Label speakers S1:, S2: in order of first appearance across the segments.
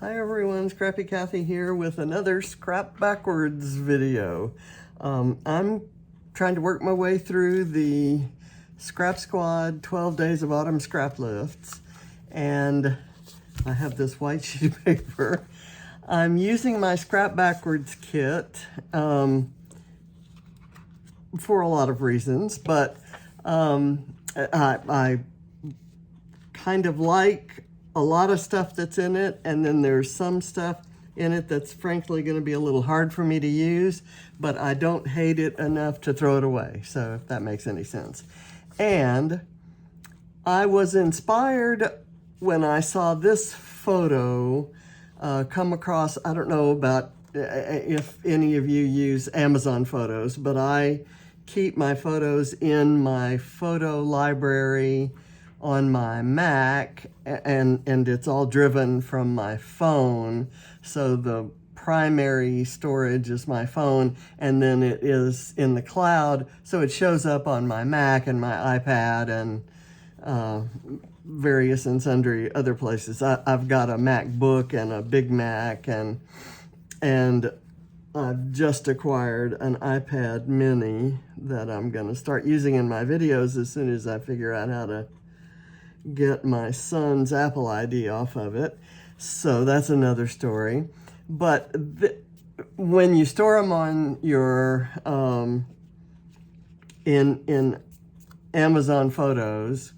S1: Hi everyone, Scrappy Kathy here with another Scrap Backwards video. I'm trying to work my way through the Scrap Squad 12 Days of Autumn Scraplifts, and I have this white sheet of paper. I'm using my Scrap Backwards kit for a lot of reasons, but I kind of like a lot of stuff that's in it, and then there's some stuff in it that's frankly going to be a little hard for me to use, but I don't hate it enough to throw it away, so if that makes any sense. And I was inspired when I saw this photo come across. I don't know about if any of you use Amazon Photos, but I keep my photos in my photo library on my Mac, and it's all driven from my phone. So the primary storage is my phone, and then it is in the cloud, so it shows up on my Mac and my iPad and various and sundry other places. I've got a MacBook and a Big Mac, and I've just acquired an iPad mini that I'm going to start using in my videos as soon as I figure out how to get my son's Apple ID off of it. So that's another story. But when you store them on your in Amazon Photos,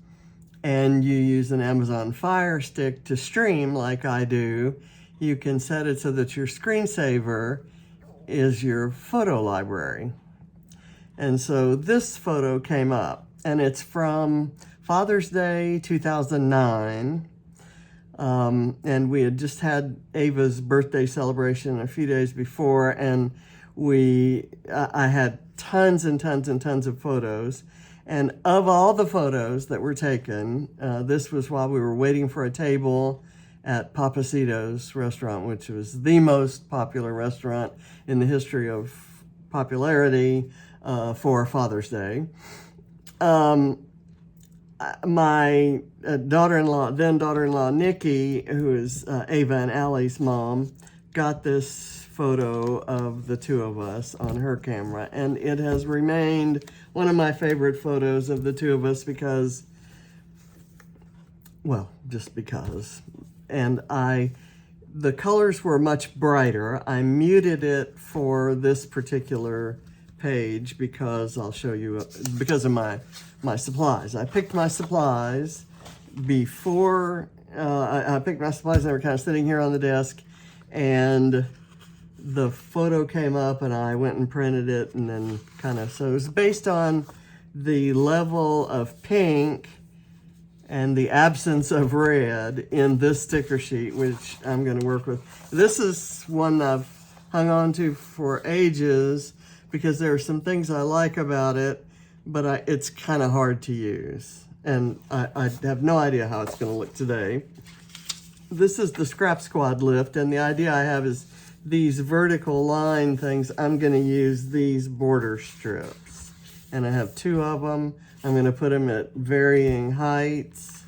S1: and you use an Amazon Fire Stick to stream like I do, you can set it so that your screensaver is your photo library. And so this photo came up, and it's from Father's Day 2009, and we had just had Ava's birthday celebration a few days before, and I had tons and tons and tons of photos. And of all the photos that were taken, this was while we were waiting for a table at Papacito's restaurant, which was the most popular restaurant in the history of popularity for Father's Day. My daughter-in-law, then daughter-in-law Nikki, who is Ava and Allie's mom, got this photo of the two of us on her camera, and it has remained one of my favorite photos of the two of us because, well, just because. And the colors were much brighter. I muted it for this particular page because I'll show you, because of my supplies. I picked my supplies before, I picked my supplies and they were kind of sitting here on the desk, and the photo came up and I went and printed it, and then so it was based on the level of pink and the absence of red in this sticker sheet, which I'm going to work with. This is one I've hung on to for ages because there are some things I like about it, but it's kind of hard to use. And I have no idea how it's going to look today. This is the Scrap Squad lift, and the idea I have is these vertical line things, I'm going to use these border strips. And I have two of them. I'm going to put them at varying heights,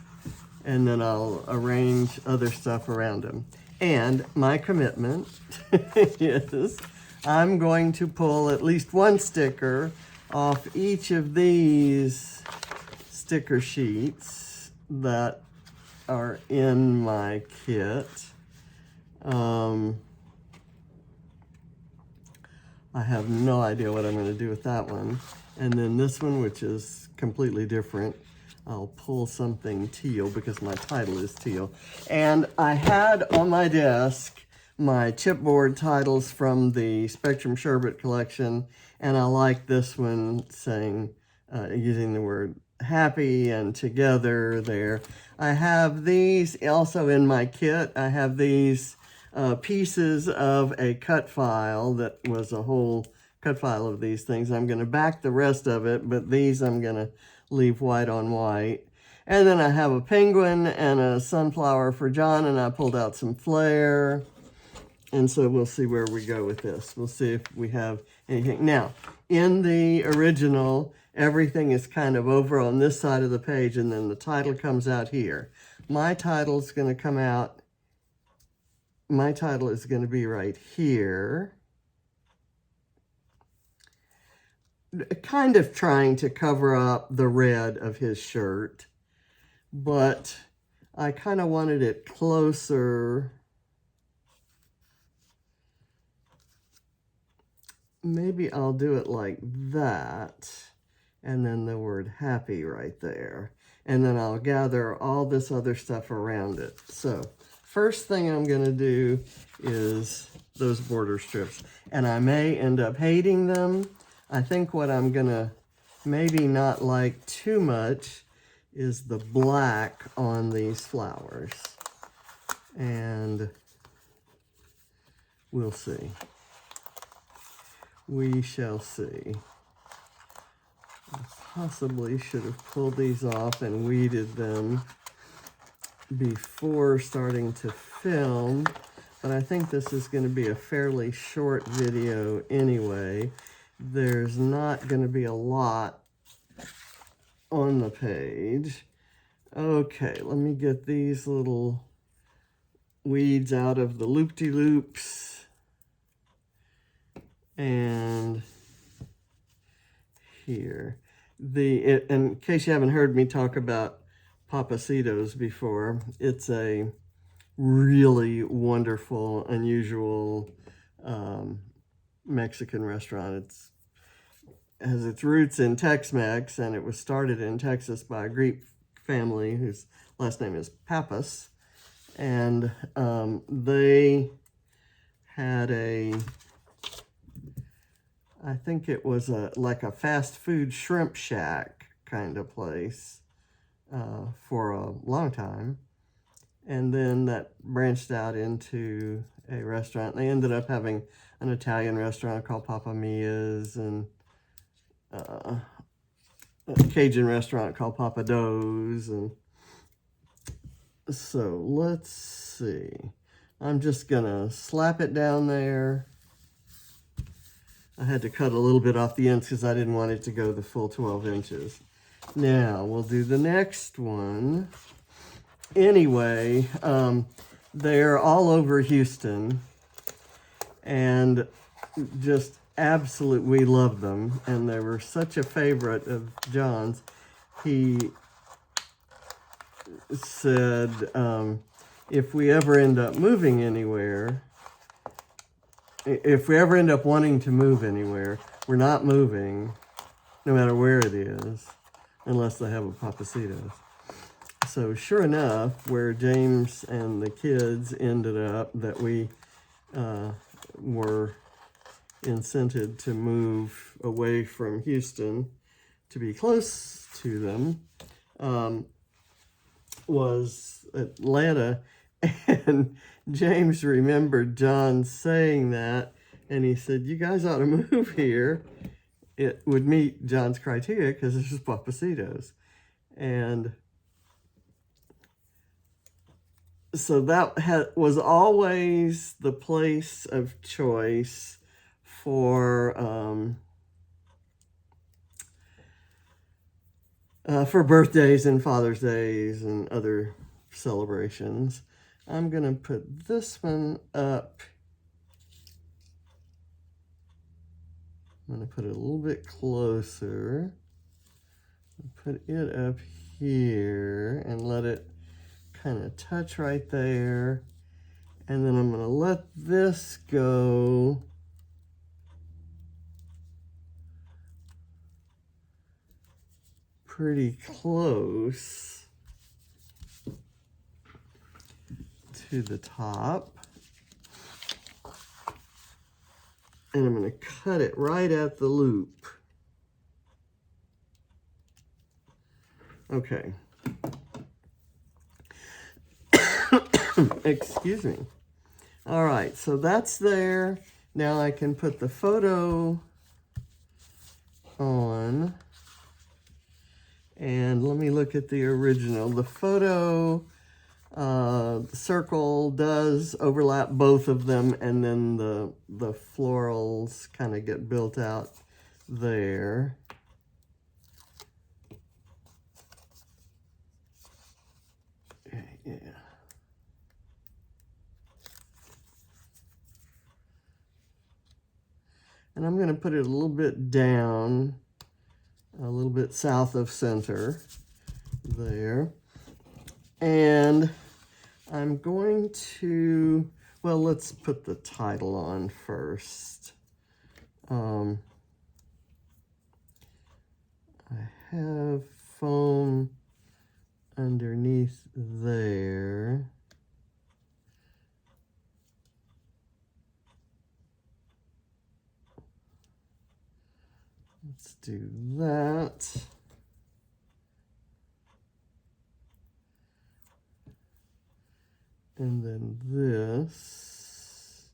S1: and then I'll arrange other stuff around them. And my commitment is I'm going to pull at least one sticker off each of these sticker sheets that are in my kit. I have no idea what I'm going to do with that one. And then this one, which is completely different, I'll pull something teal because my title is teal. And I had on my desk my chipboard titles from the Spectrum Sherbet collection, and I like this one saying, using the word happy and together there. I have these also in my kit. I have these pieces of a cut file that was a whole cut file of these things. I'm going to back the rest of it, but these I'm going to leave white on white. And then I have a penguin and a sunflower for John, and I pulled out some flair. And so we'll see where we go with this. We'll see if we have anything. Now, in the original, everything is kind of over on this side of the page, and then the title comes out here. My title's going to come out my title is going to be right here. Kind of trying to cover up the red of his shirt, but I kind of wanted it closer. Maybe I'll do it like that, and then the word happy right there. And then I'll gather all this other stuff around it. So first thing I'm going to do is those border strips. And I may end up hating them. I think what I'm going to maybe not like too much is the black on these flowers. And we'll see. We shall see. I possibly should have pulled these off and weeded them before starting to film, but I think this is going to be a fairly short video anyway. There's not going to be a lot on the page. Okay, let me get these little weeds out of the loop-de-loops. And here. In case you haven't heard me talk about Papacitos before, it's a really wonderful, unusual Mexican restaurant. It has its roots in Tex-Mex, and it was started in Texas by a Greek family whose last name is Pappas. And they had I think it was like a fast food shrimp shack kind of place for a long time. And then that branched out into a restaurant. They ended up having an Italian restaurant called Papa Mia's, and a Cajun restaurant called Papa Do's. And so let's see. I'm just gonna slap it down there. I had to cut a little bit off the ends because I didn't want it to go the full 12 inches. Now, we'll do the next one. Anyway, they're all over Houston, and just we love them, and they were such a favorite of John's. He said, if we ever end up moving anywhere, if we ever end up wanting to move anywhere, we're not moving, no matter where it is, unless they have a Papacitos. So sure enough, where James and the kids ended up, that we were incented to move away from Houston to be close to them, was Atlanta. And James remembered John saying that, and he said, you guys ought to move here. It would meet John's criteria because this is Papacitos. And so that was always the place of choice for birthdays and Father's Days and other celebrations. I'm going to put this one up. I'm going to put it a little bit closer. Put it up here and let it kind of touch right there. And then I'm going to let this go pretty close to the top, and I'm going to cut it right at the loop. Okay. Excuse me. All right, so that's there. Now I can put the photo on, and let me look at the original. The photo circle does overlap both of them, and then the florals kind of get built out there. Yeah. And I'm going to put it a little bit down, a little bit south of center there. And I'm going to, well, let's put the title on first. I have foam underneath there. Let's do that. And then this.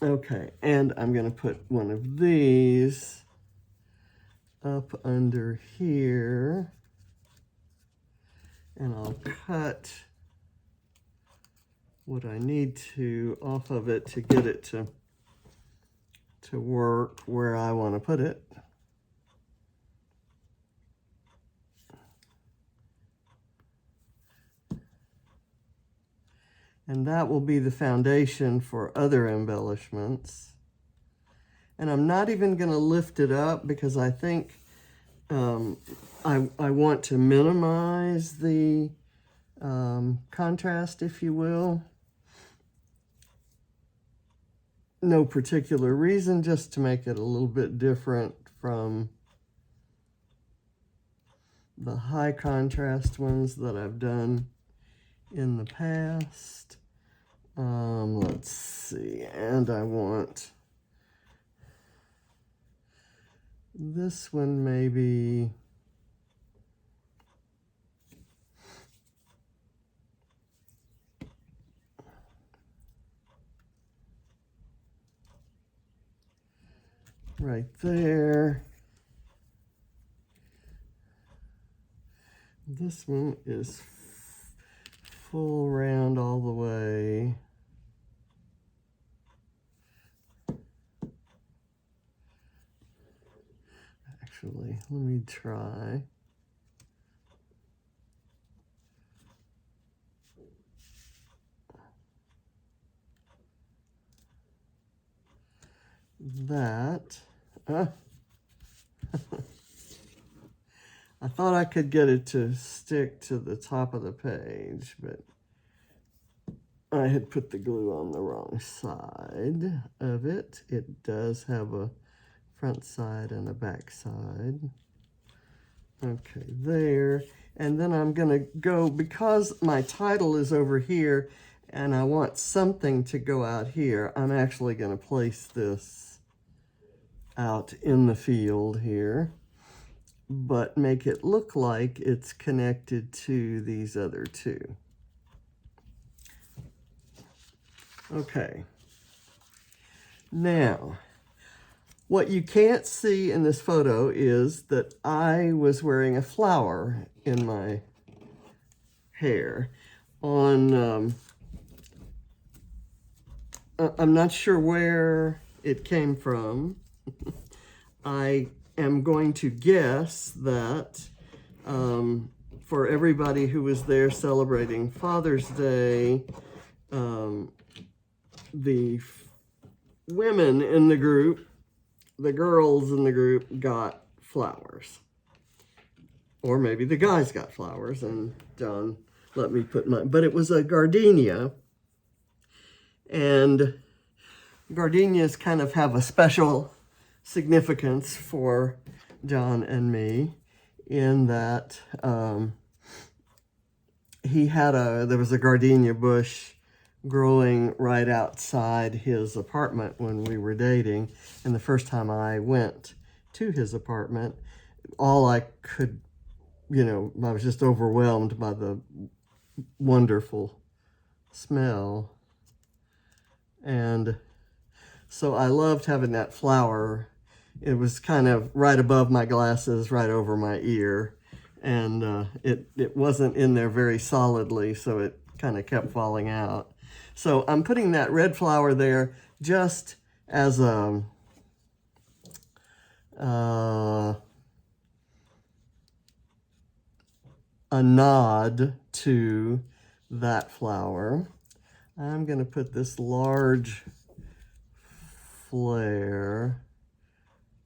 S1: Okay, and I'm going to put one of these up under here. And I'll cut what I need to off of it to get it to work where I want to put it. And that will be the foundation for other embellishments. And I'm not even going to lift it up because I think I want to minimize the contrast, if you will. No particular reason, just to make it a little bit different from the high contrast ones that I've done in the past. Let's see, and I want this one maybe right there. This one is full round all the way. Actually, let me try. That. I thought I could get it to stick to the top of the page, but I had put the glue on the wrong side of it. It does have a front side and a back side. Okay, there. And then I'm going to go, because my title is over here and I want something to go out here, I'm actually going to place this out in the field here, but make it look like it's connected to these other two. Okay. Now, what you can't see in this photo is that I was wearing a flower in my hair. I'm not sure where it came from. I am going to guess that for everybody who was there celebrating Father's Day, the women in the group, the girls in the group, got flowers. Or maybe the guys got flowers, and John let me put mine. But it was a gardenia, and gardenias kind of have a special significance for John and me, in that there was a gardenia bush growing right outside his apartment when we were dating. And the first time I went to his apartment, all I could, I was just overwhelmed by the wonderful smell. And so I loved having that flower. It was kind of right above my glasses, right over my ear. And it wasn't in there very solidly, so it kind of kept falling out. So I'm putting that red flower there just as a a nod to that flower. I'm going to put this large flare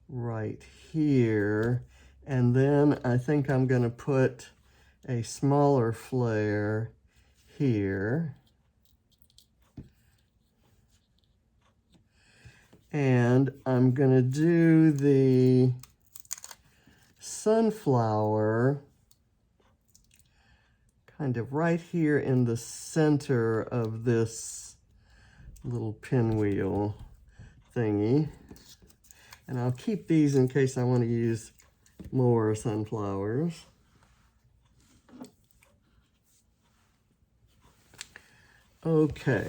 S1: right here, and then I think I'm going to put a smaller flare here. And I'm going to do the sunflower kind of right here in the center of this little pinwheel thingy. And I'll keep these in case I want to use more sunflowers. Okay,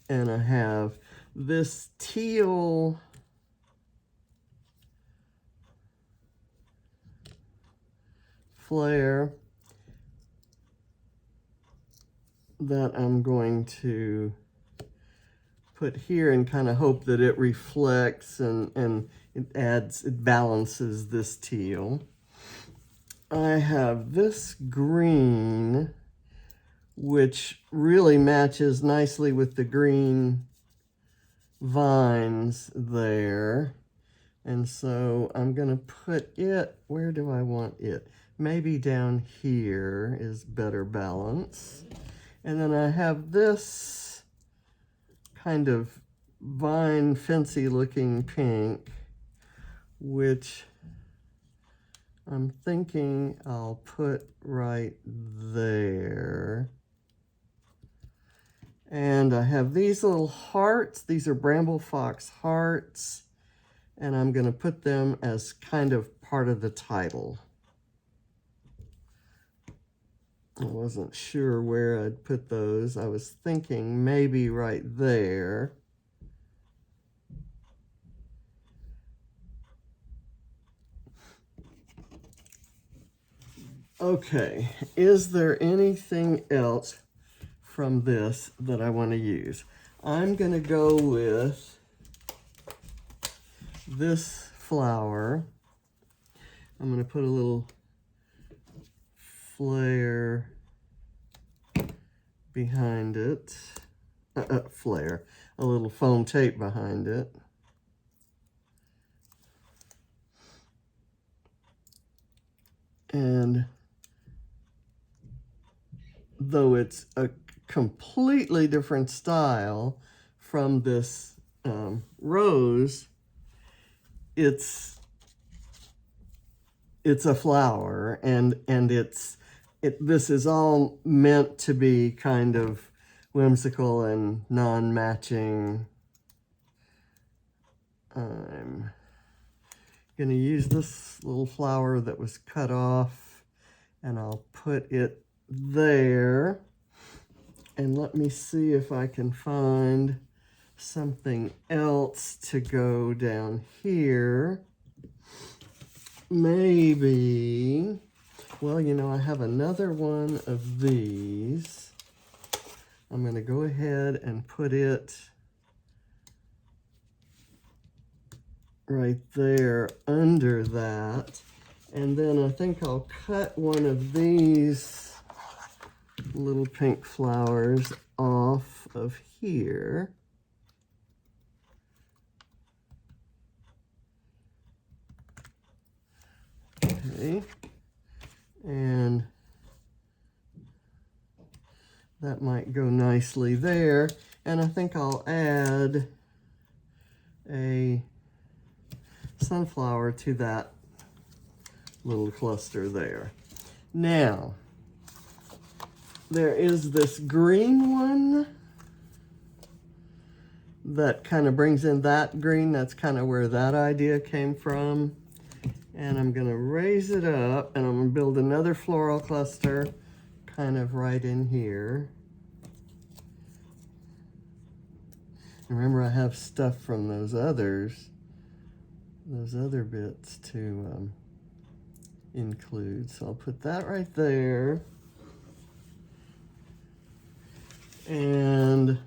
S1: and I have this teal flare that I'm going to put here and kind of hope that it reflects and it balances this teal. I have this green, which really matches nicely with the green vines there. And so I'm going to put it, where do I want it? Maybe down here is better balance. And then I have this kind of vine fancy looking pink, which I'm thinking I'll put right there. And I have these little hearts. These are bramble fox hearts. And I'm going to put them as kind of part of the title. I wasn't sure where I'd put those. I was thinking maybe right there. Okay, is there anything else from this that I want to use? I'm going to go with this flower. I'm going to put a little flare behind it. Flare. A little foam tape behind it. And though it's a completely different style from this rose, it's a flower, and this is all meant to be kind of whimsical and non-matching. I'm going to use this little flower that was cut off, and I'll put it there. And let me see if I can find something else to go down here. Maybe, well, you know, I have another one of these. I'm going to go ahead and put it right there under that. And then I think I'll cut one of these little pink flowers off of here. Okay, and that might go nicely there. And I think I'll add a sunflower to that little cluster there. Now, there is this green one that kind of brings in that green. That's kind of where that idea came from. And I'm going to raise it up, and I'm going to build another floral cluster kind of right in here. Remember, I have stuff from those other bits to include. So I'll put that right there. And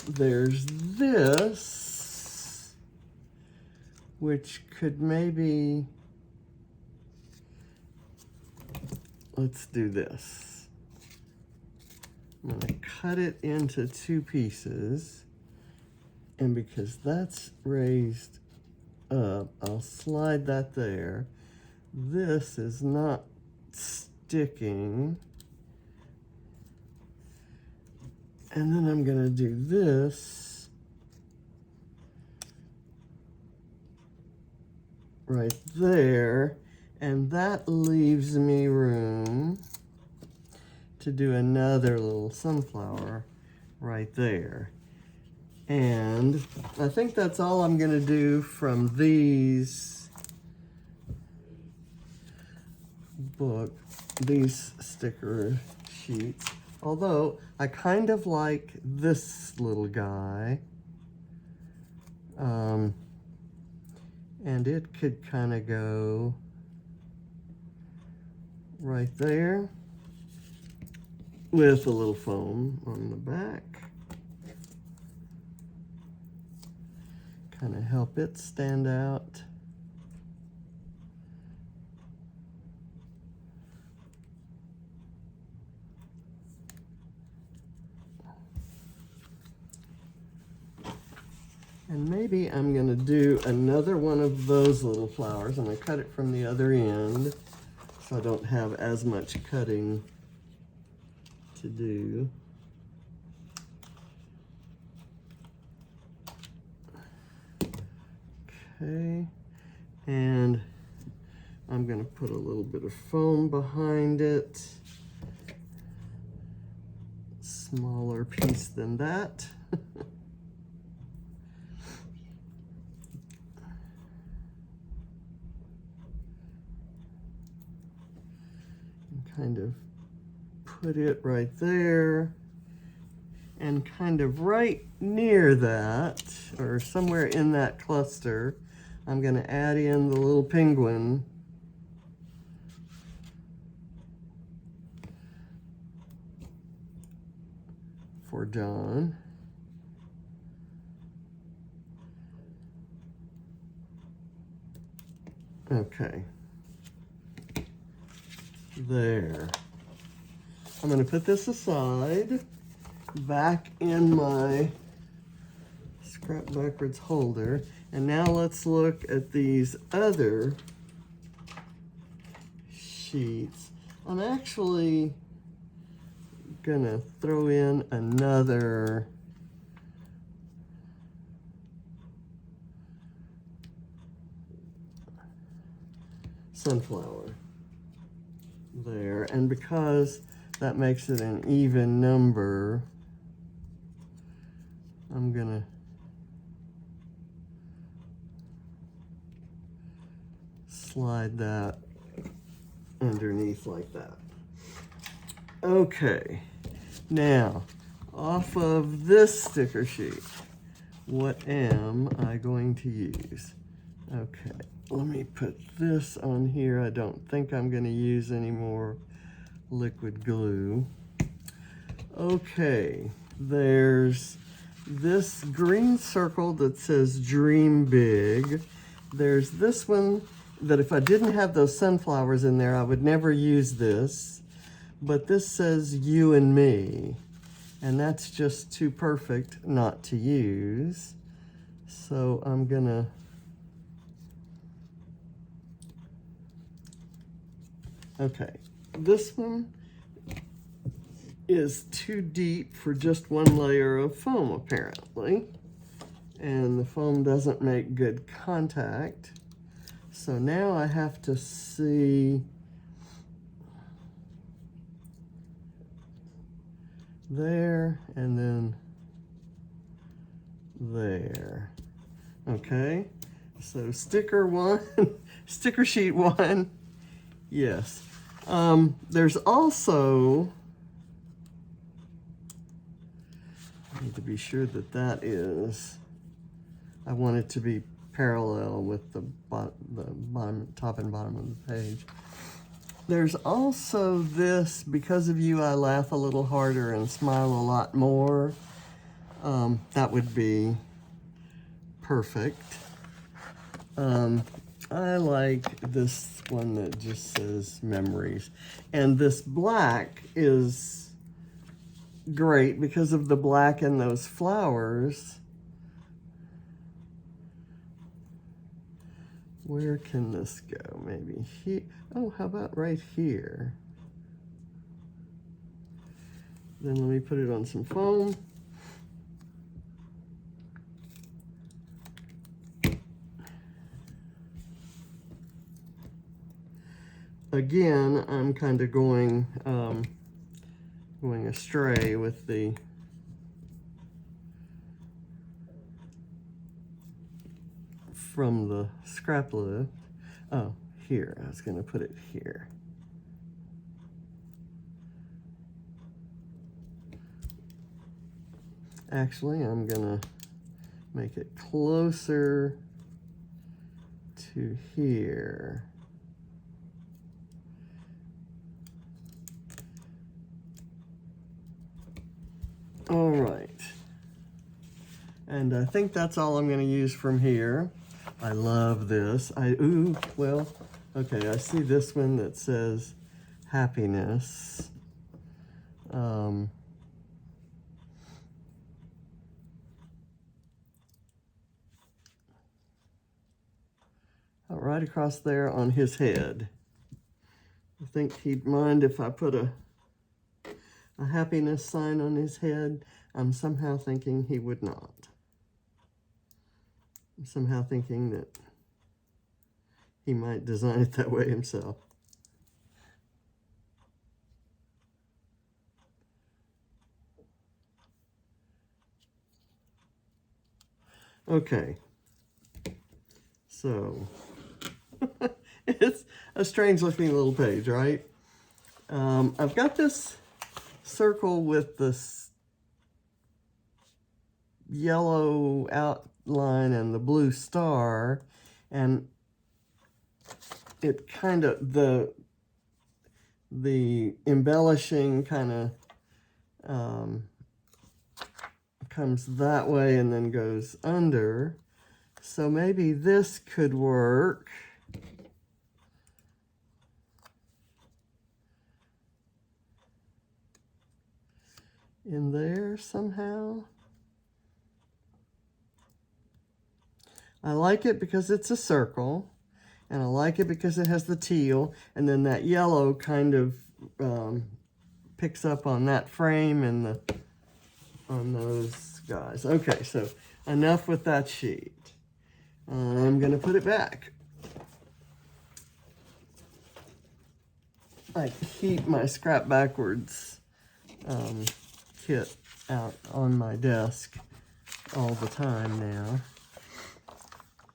S1: there's this, which could maybe let's do this. I'm going to cut it into 2 pieces. And because that's raised up, I'll slide that there. This is not sticking. And then I'm going to do this right there. And that leaves me room to do another little sunflower right there. And I think that's all I'm going to do from these sticker sheets. Although I kind of like this little guy. And it could kind of go right there with a little foam on the back. Kind of help it stand out. And maybe I'm going to do another one of those little flowers. I'm going to cut it from the other end so I don't have as much cutting to do. Okay, and I'm going to put a little bit of foam behind it. Smaller piece than that. Kind of put it right there, and kind of right near that, or somewhere in that cluster, I'm going to add in the little penguin. For John. Okay. There. I'm going to put this aside back in my scrap backwards holder. And now let's look at these other sheets. I'm actually going to throw in another sunflower there, and because that makes it an even number, I'm gonna slide that underneath like that. Okay, now off of this sticker sheet, what am I going to use? Okay, let me put this on here. I don't think I'm going to use any more liquid glue. Okay, there's this green circle that says Dream Big. There's this one that if I didn't have those sunflowers in there, I would never use this. But this says You and Me, and that's just too perfect not to use. So I'm gonna okay, this one is too deep for just one layer of foam, apparently. And the foam doesn't make good contact. So now I have to see there and then there. Okay, so sticker one, sticker sheet one, yes. There's also, I need to be sure that that is, I want it to be parallel with the bottom, top and bottom of the page. There's also this, Because of You I Laugh a Little Harder and Smile a Lot More. That would be perfect. I like this one that just says memories. And this black is great because of the black in those flowers. Where can this go? Maybe here. Oh, how about right here? Then let me put it on some foam. Again, I'm kind of going astray with the from the Scraplift. Oh, here. I was going to put it here. Actually, I'm going to make it closer to here. All right. And I think that's all I'm going to use from here. I love this. Well, okay, I see this one that says happiness. Right across there on his head. I think he'd mind if I put a happiness sign on his head. I'm somehow thinking he would not. I'm somehow thinking that he might design it that way himself. Okay. So, it's a strange looking little page, right? I've got this circle with this yellow outline and the blue star, and it kind of, the embellishing kind of comes that way and then goes under. So maybe this could work. In there somehow. I like it because it's a circle, and I like it because it has the teal, and then that yellow kind of picks up on that frame and on those guys. Okay, so enough with that sheet. I'm going to put it back. I keep my Scrap Backwards kit out on my desk all the time now.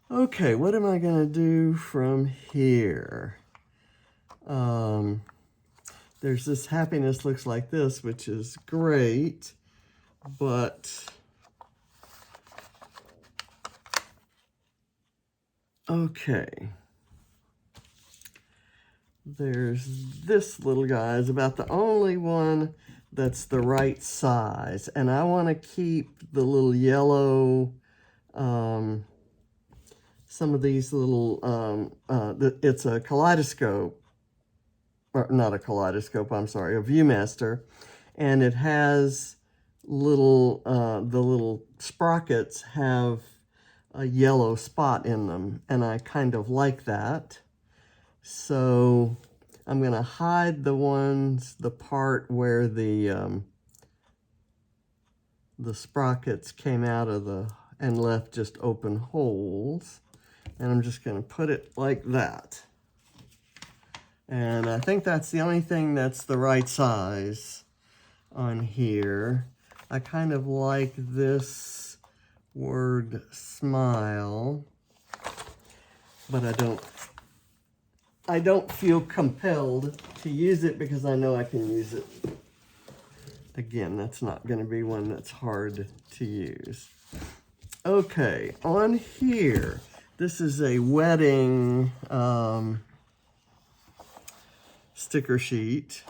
S1: Okay, what am I going to do from here? There's this happiness looks like this, which is great, but okay. There's this little guy is about the only one that's the right size, and I want to keep the little yellow, some of these little, it's a kaleidoscope, or not a kaleidoscope, I'm sorry, a Viewmaster, and it has little, the little sprockets have a yellow spot in them, and I kind of like that. So I'm going to hide the part where the sprockets came out of and left just open holes. And I'm just going to put it like that. And I think that's the only thing that's the right size on here. I kind of like this word smile, but I don't feel compelled to use it because I know I can use it. Again, that's not going to be one that's hard to use. Okay, on here, this is a wedding sticker sheet,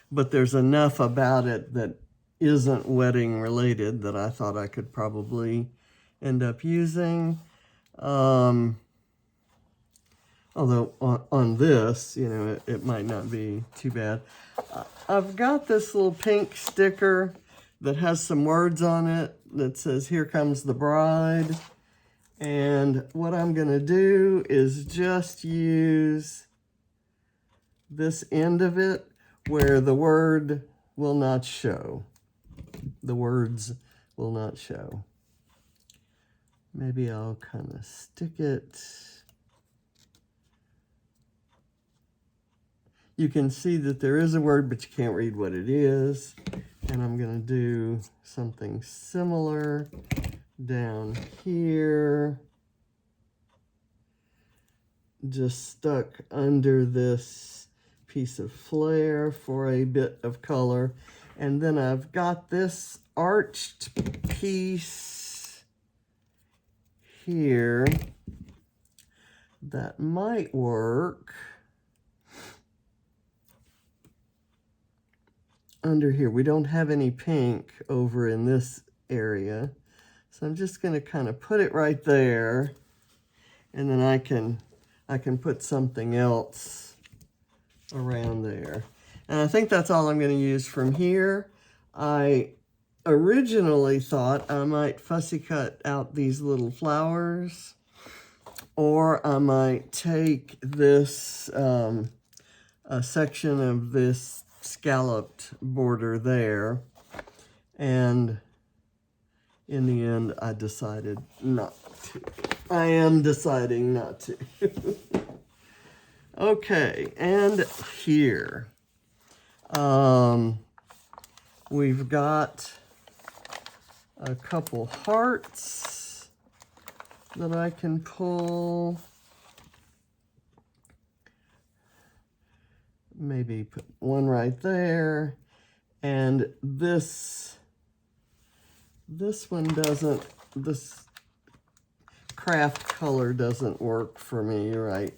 S1: but there's enough about it that isn't wedding related that I thought I could probably end up using. Although on this, you know, it might not be too bad. I've got this little pink sticker that has some words on it that says, "Here comes the bride." And what I'm going to do is just use this end of it where the word will not show. The words will not show. Maybe I'll kind of stick it. You can see that there is a word, but you can't read what it is. And I'm going to do something similar down here. Just stuck under this piece of flare for a bit of color. And then I've got this arched piece here that might work under here. We don't have any pink over in this area, so I'm just going to kind of put it right there, and then I can put something else around there. And I think that's all I'm going to use from here. I originally thought I might fussy cut out these little flowers, or I might take this a section of this scalloped border there, and in the end I decided not to. I am deciding not to. Okay, and here we've got a couple hearts that I can pull. Maybe put one right there, and this one doesn't, this craft color doesn't work for me right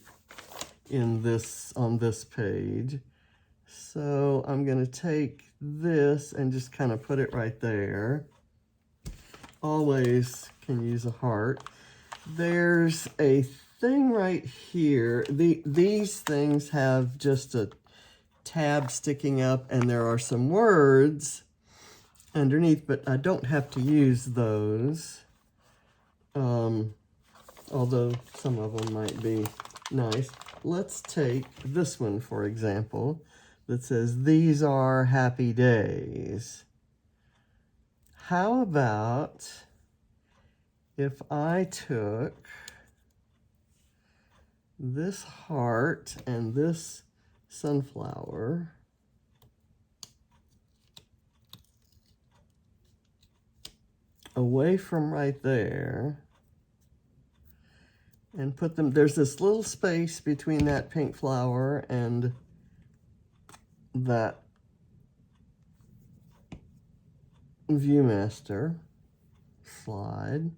S1: in this, on this page. So I'm going to take this and just kind of put it right there. Always can use a heart. There's a thing right here. These things have just a tab sticking up, and there are some words underneath, but I don't have to use those, although some of them might be nice. Let's take this one, for example, that says, "These are happy days." How about if I took this heart and this sunflower away from right there and put them, there's this little space between that pink flower and that ViewMaster slide.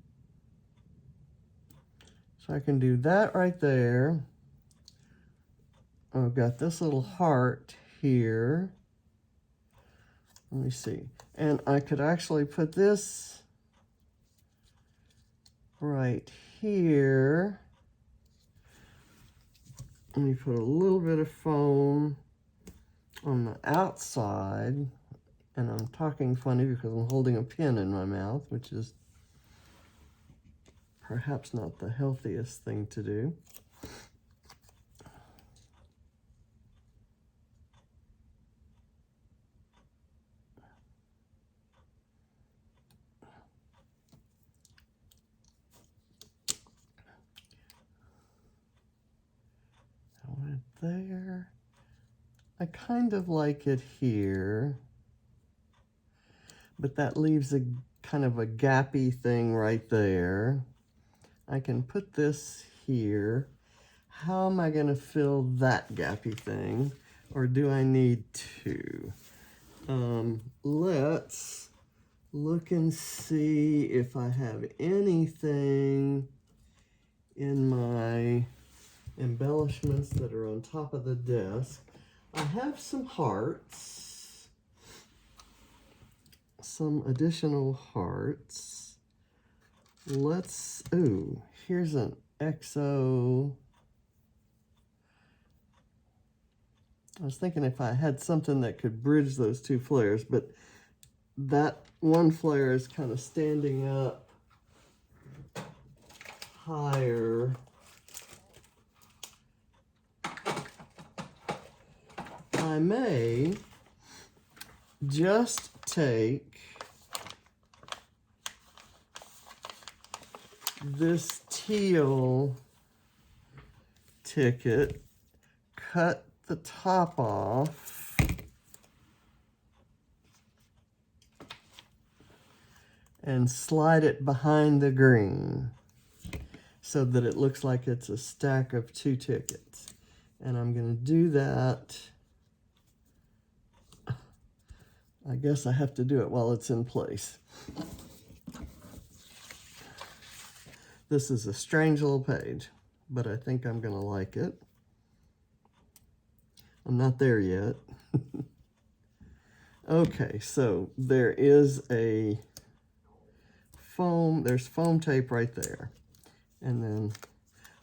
S1: So I can do that right there. I've got this little heart here. Let me see. And I could actually put this right here. Let me put a little bit of foam on the outside. And I'm talking funny because I'm holding a pen in my mouth, which is perhaps not the healthiest thing to do. There. I kind of like it here, but that leaves a kind of a gappy thing right there. I can put this here. How am I going to fill that gappy thing, or do I need to? Let's look and see if I have anything in my embellishments that are on top of the desk. I have some hearts, some additional hearts. Let's, ooh, here's an XO I was thinking if I had something that could bridge those two flares, but that one flare is kind of standing up higher. I may just take this teal ticket, cut the top off, and slide it behind the green so that it looks like it's a stack of two tickets. And I'm going to do that. I guess I have to do it while it's in place. This is a strange little page, but I think I'm going to like it. I'm not there yet. Okay, so there is a foam, there's foam tape right there. And then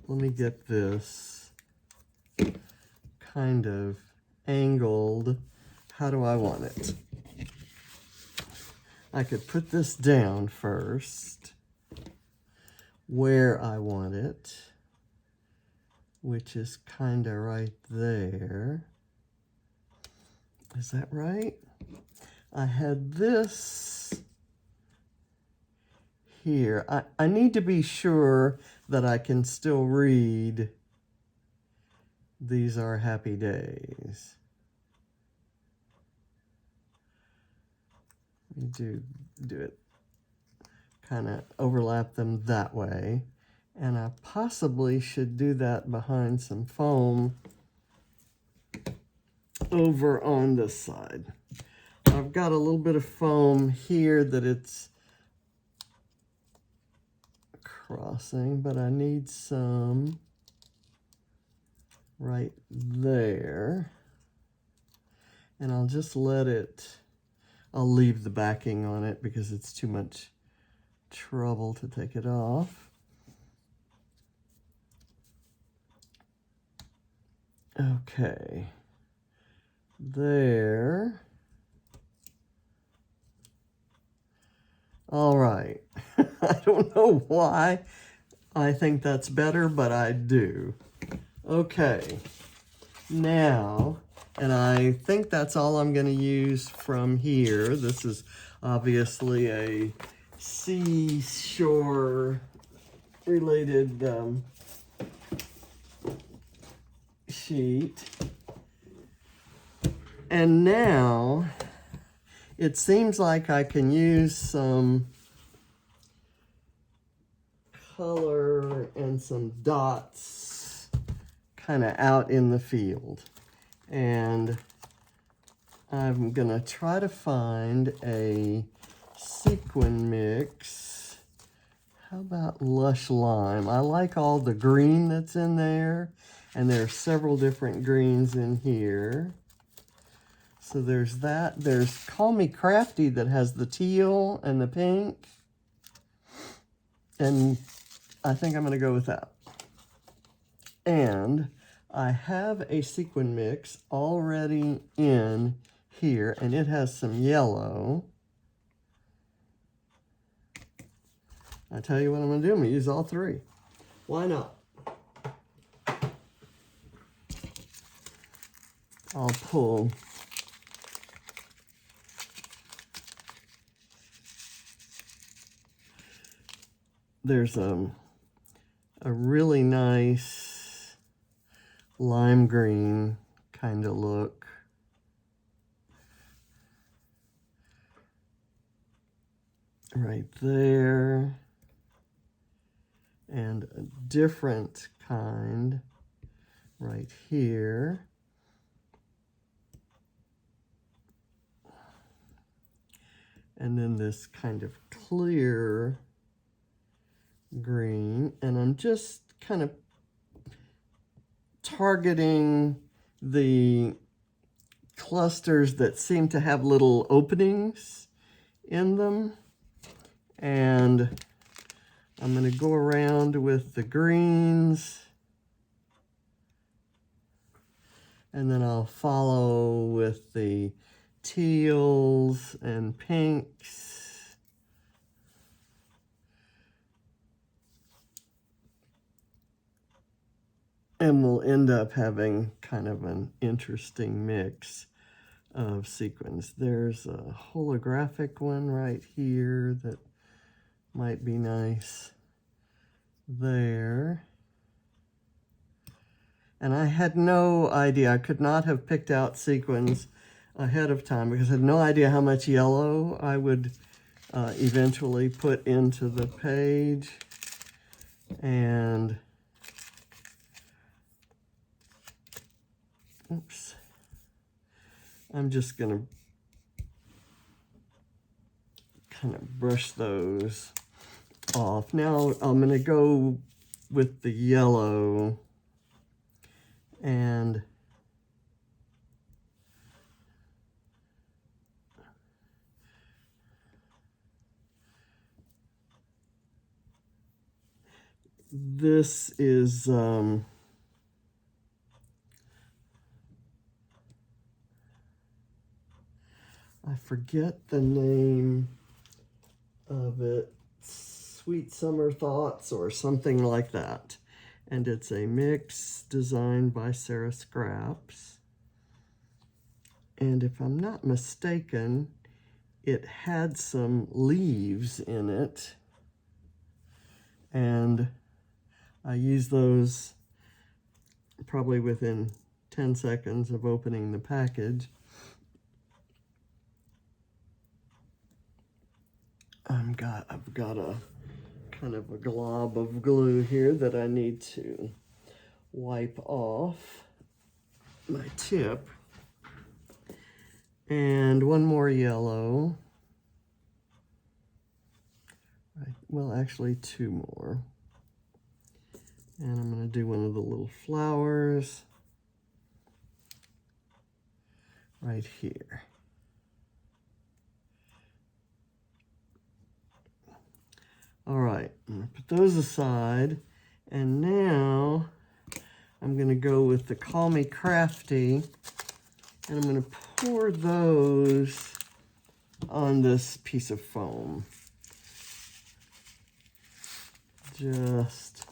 S1: let me get this kind of angled. How do I want it? I could put this down first where I want it, which is kind of right there. Is that right? I had this here. I need to be sure that I can still read "These are happy days." Let me do it, kind of overlap them that way. And I possibly should do that behind some foam over on this side. I've got a little bit of foam here that it's crossing, but I need some right there. And I'll just let it, I'll leave the backing on it because it's too much trouble to take it off. Okay, there. All right. I don't know why I think that's better, but I do. Okay, now, and I think that's all I'm going to use from here. This is obviously a seashore related sheet. And now it seems like I can use some color and some dots kind of out in the field. And I'm gonna try to find a sequin mix. How about Lush Lime? I like all the green that's in there, and there are several different greens in here. So there's that. There's Call Me Crafty that has the teal and the pink. And I think I'm going to go with that. And I have a sequin mix already in here, and it has some yellow. I tell you what I'm going to do. I'm going to use all three. Why not? I'll pull there's a really nice lime green kind of look. Right there. And a different kind right here. And then this kind of clear green, and I'm just kind of targeting the clusters that seem to have little openings in them, and I'm going to go around with the greens And then I'll follow with the teals and pinks. And we'll end up having kind of an interesting mix of sequins. There's a holographic one right here that might be nice there. And I had no idea. I could not have picked out sequins ahead of time because I had no idea how much yellow I would eventually put into the page. And oops, I'm just going to kind of brush those off. Now I'm going to go with the yellow and this is I forget the name of it, Sweet Summer Thoughts or something like that. And it's a mix designed by Sarah Scraps. And if I'm not mistaken, it had some leaves in it. And I used those probably within 10 seconds of opening the package. I've got a kind of a glob of glue here that I need to wipe off my tip. And one more yellow. Right, well, actually two more. And I'm going to do one of the little flowers right here. All right, I'm going to put those aside. And now I'm going to go with the Call Me Crafty. And I'm going to pour those on this piece of foam. Just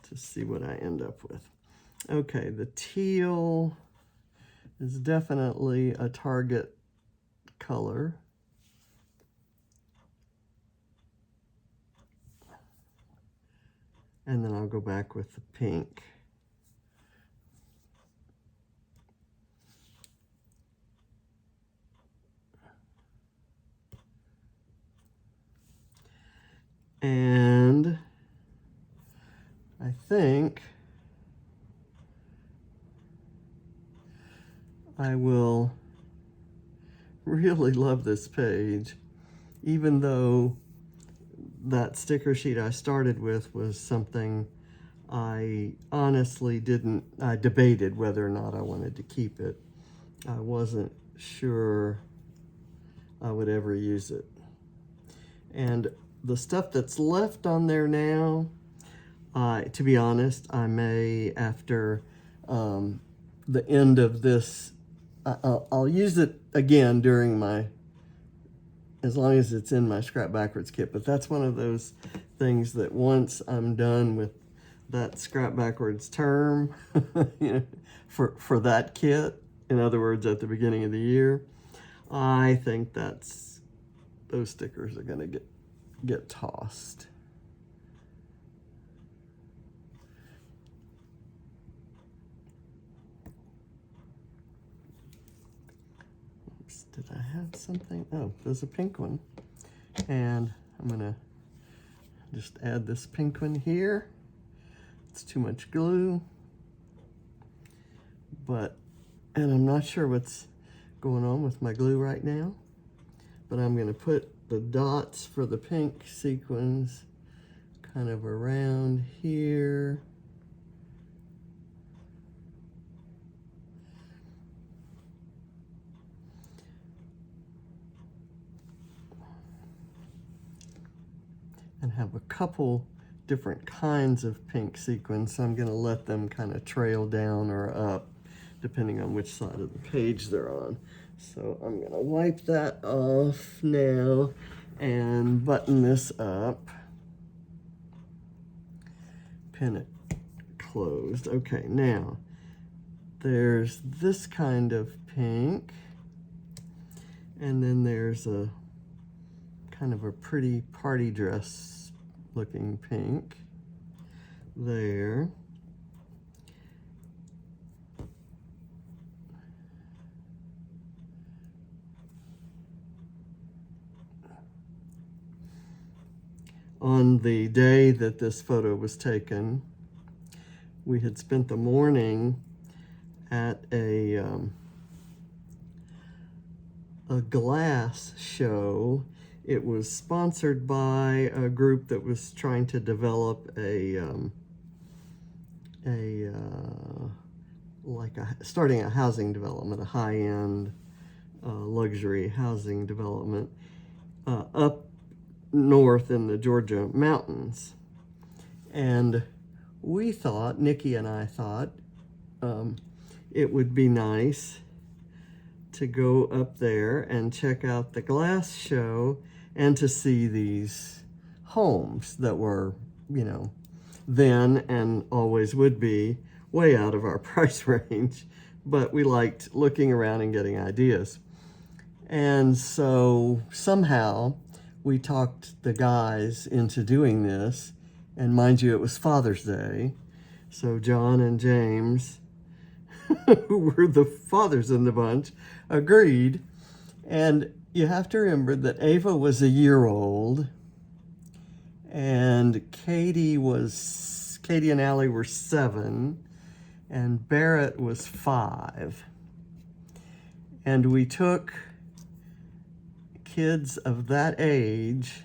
S1: to see what I end up with. Okay, the teal is definitely a target color. And then I'll go back with the pink. And I think I will really love this page, even though that sticker sheet I started with was something I honestly I debated whether or not I wanted to keep it. I wasn't sure I would ever use it. And the stuff that's left on there now, to be honest, I may, after the end of this, I'll use it again during my, as long as it's in my Scrap Backwards kit. But that's one of those things that once I'm done with that Scrap Backwards term, you know, for that kit, in other words, at the beginning of the year, I think those stickers are going to get tossed. Oops, did I have something? Oh, there's a pink one. And I'm going to just add this pink one here. It's too much glue. And I'm not sure what's going on with my glue right now, but I'm going to put the dots for the pink sequins kind of around here. And have a couple different kinds of pink sequins. So I'm going to let them kind of trail down or up depending on which side of the page they're on. So I'm going to wipe that off now and button this up. Pin it closed. Okay, now there's this kind of pink, and then there's a kind of a pretty party dress looking pink there. On the day that this photo was taken, we had spent the morning at a glass show. It was sponsored by a group that was trying to develop starting a housing development, a high-end luxury housing development up north in the Georgia mountains. And we thought, Nikki and I thought, it would be nice to go up there and check out the glass show and to see these homes that were, you know, then and always would be way out of our price range, but we liked looking around and getting ideas. And so somehow we talked the guys into doing this, and mind you, it was Father's Day, so John and James, who were the fathers in the bunch, agreed. And you have to remember that Ava was a year old, and Katie and Allie were 7, and Barrett was 5. And we took kids of that age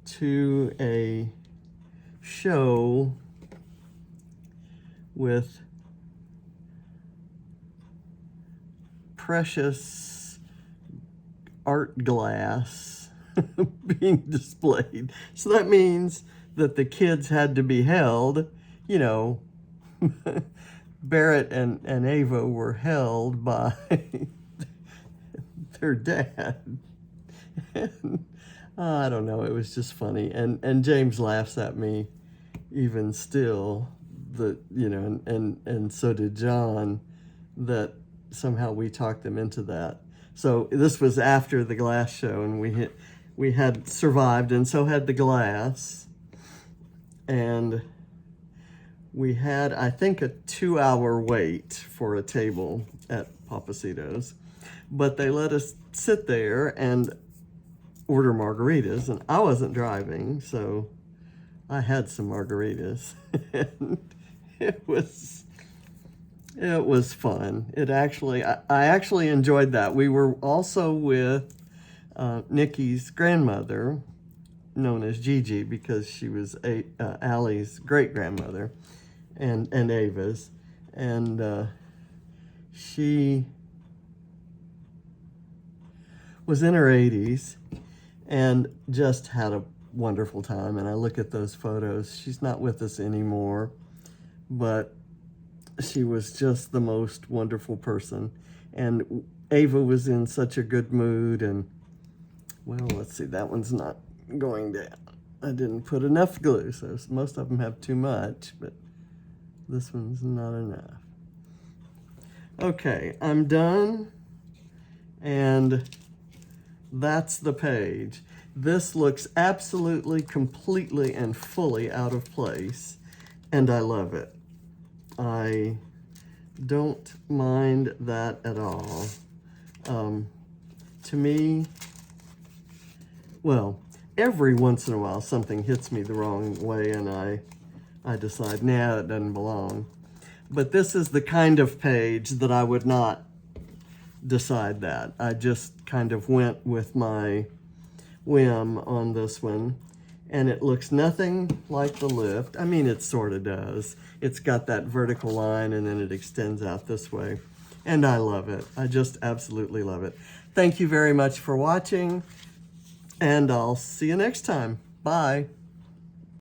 S1: to a show with precious art glass being displayed. So that means that the kids had to be held, you know, Barrett and Ava were held by their dad. And, I don't know, it was just funny. And James laughs at me even still, that, you know, and so did John, that somehow we talked them into that. So this was after the glass show, and we had survived, and so had the glass. And we had, I think, a 2-hour wait for a table at Papacito's, but they let us sit there and order margaritas, and I wasn't driving, so I had some margaritas. And it was fun. I actually enjoyed that. We were also with Nikki's grandmother, known as Gigi, because she was Allie's great-grandmother, and Ava's, and she was in her 80s and just had a wonderful time. And I look at those photos. She's not with us anymore, but she was just the most wonderful person. And Ava was in such a good mood. And, well, let's see, that one's not going down. I didn't put enough glue, so most of them have too much, but this one's not enough. Okay, I'm done, and that's the page. This looks absolutely, completely, and fully out of place, and I love it. I don't mind that at all. To me, well, every once in a while something hits me the wrong way, and I decide, nah, that doesn't belong. But this is the kind of page that I would not decide that. I just kind of went with my whim on this one, and it looks nothing like the lift. I mean, it sort of does. It's got that vertical line, and then it extends out this way. And I love it. I just absolutely love it. Thank you very much for watching, and I'll see you next time. Bye.